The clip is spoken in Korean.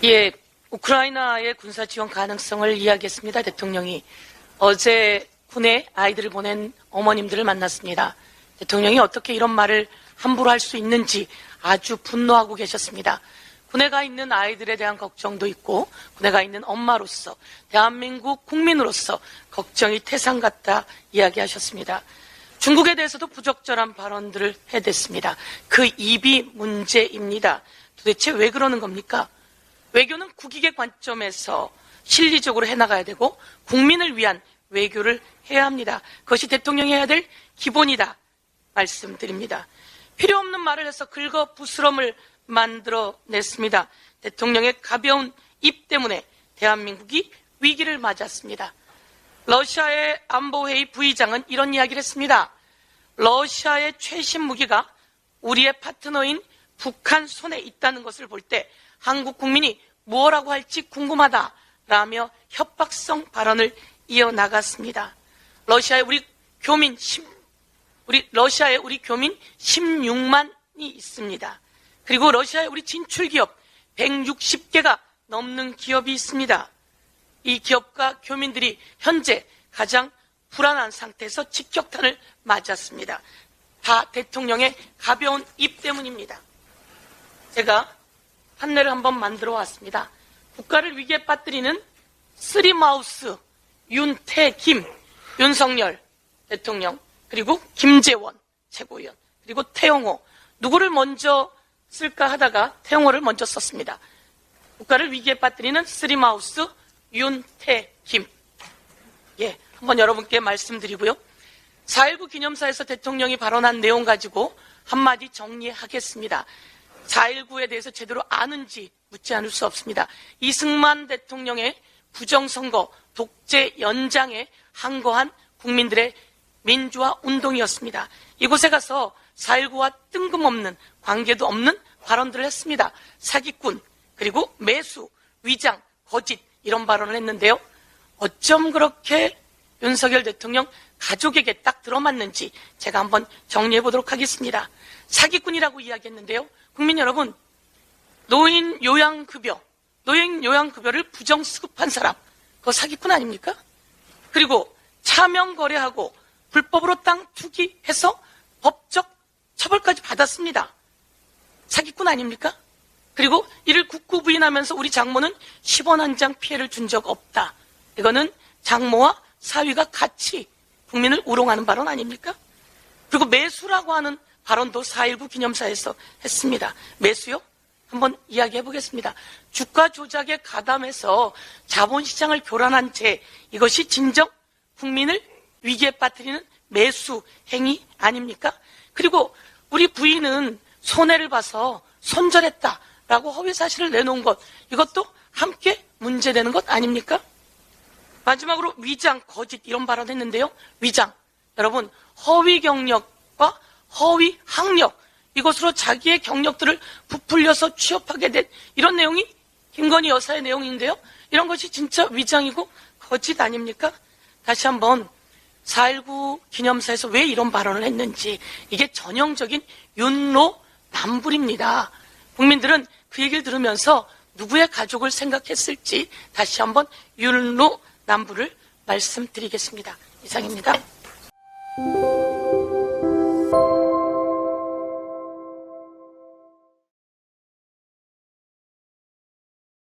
예, 우크라이나의 군사 지원 가능성을 이야기했습니다. 대통령이 어제 군에 아이들을 보낸 어머님들을 만났습니다. 대통령이 어떻게 이런 말을 함부로 할 수 있는지 아주 분노하고 계셨습니다. 군에 가 있는 아이들에 대한 걱정도 있고 군에 가 있는 엄마로서 대한민국 국민으로서 걱정이 태산 같다 이야기하셨습니다. 중국에 대해서도 부적절한 발언들을 해댔습니다. 그 입이 문제입니다. 도대체 왜 그러는 겁니까? 외교는 국익의 관점에서 실리적으로 해나가야 되고 국민을 위한 외교를 해야 합니다. 그것이 대통령이 해야 될 기본이다 말씀드립니다. 필요 없는 말을 해서 긁어 부스럼을 만들어냈습니다. 대통령의 가벼운 입 때문에 대한민국이 위기를 맞았습니다. 러시아의 안보회의 부의장은 이런 이야기를 했습니다. 러시아의 최신 무기가 우리의 파트너인 북한 손에 있다는 것을 볼 때 한국 국민이 뭐라고 할지 궁금하다라며 협박성 발언을 이어나갔습니다. 러시아에 우리 교민 16만이 있습니다. 그리고 러시아에 우리 진출기업 160개가 넘는 기업이 있습니다. 이 기업과 교민들이 현재 가장 불안한 상태에서 직격탄을 맞았습니다. 다 대통령의 가벼운 입 때문입니다. 제가 판례를 한번 만들어 왔습니다. 국가를 위기에 빠뜨리는 쓰리마우스, 윤태김, 윤석열 대통령, 그리고 김재원 최고위원, 그리고 태영호. 누구를 먼저 쓸까 하다가 태영호를 먼저 썼습니다. 국가를 위기에 빠뜨리는 쓰리마우스, 윤태김. 예, 한번 여러분께 말씀드리고요. 4.19 기념사에서 대통령이 발언한 내용 가지고 한마디 정리하겠습니다. 4.19에 대해서 제대로 아는지 묻지 않을 수 없습니다. 이승만 대통령의 부정선거, 독재 연장에 항거한 국민들의 민주화 운동이었습니다. 이곳에 가서 4.19와 뜬금없는 관계도 없는 발언들을 했습니다. 사기꾼, 그리고 매수, 위장, 거짓 이런 발언을 했는데요. 어쩜 그렇게 윤석열 대통령 가족에게 딱 들어맞는지 제가 한번 정리해 보도록 하겠습니다. 사기꾼이라고 이야기했는데요. 국민 여러분, 노인 요양급여를 부정수급한 사람, 그거 사기꾼 아닙니까? 그리고 차명 거래하고 불법으로 땅 투기해서 법적 처벌까지 받았습니다. 사기꾼 아닙니까? 그리고 이를 국고 부인하면서 우리 장모는 10원 한 장 피해를 준 적 없다. 이거는 장모와 사위가 같이 국민을 우롱하는 발언 아닙니까? 그리고 매수라고 하는 발언도 4.19 기념사에서 했습니다. 매수요? 한번 이야기해 보겠습니다. 주가 조작에 가담해서 자본시장을 교란한 죄, 이것이 진정 국민을 위기에 빠뜨리는 매수 행위 아닙니까? 그리고 우리 부인은 손해를 봐서 손절했다라고 허위 사실을 내놓은 것, 이것도 함께 문제되는 것 아닙니까? 마지막으로 위장, 거짓 이런 발언했는데요. 위장, 여러분 허위 경력과 허위 학력, 이것으로 자기의 경력들을 부풀려서 취업하게 된 이런 내용이 김건희 여사의 내용인데요. 이런 것이 진짜 위장이고 거짓 아닙니까? 다시 한번 4.19 기념사에서 왜 이런 발언을 했는지, 이게 전형적인 윤로 남불입니다. 국민들은 그 얘기를 들으면서 누구의 가족을 생각했을지 다시 한번 윤로 남불을 말씀드리겠습니다. 이상입니다.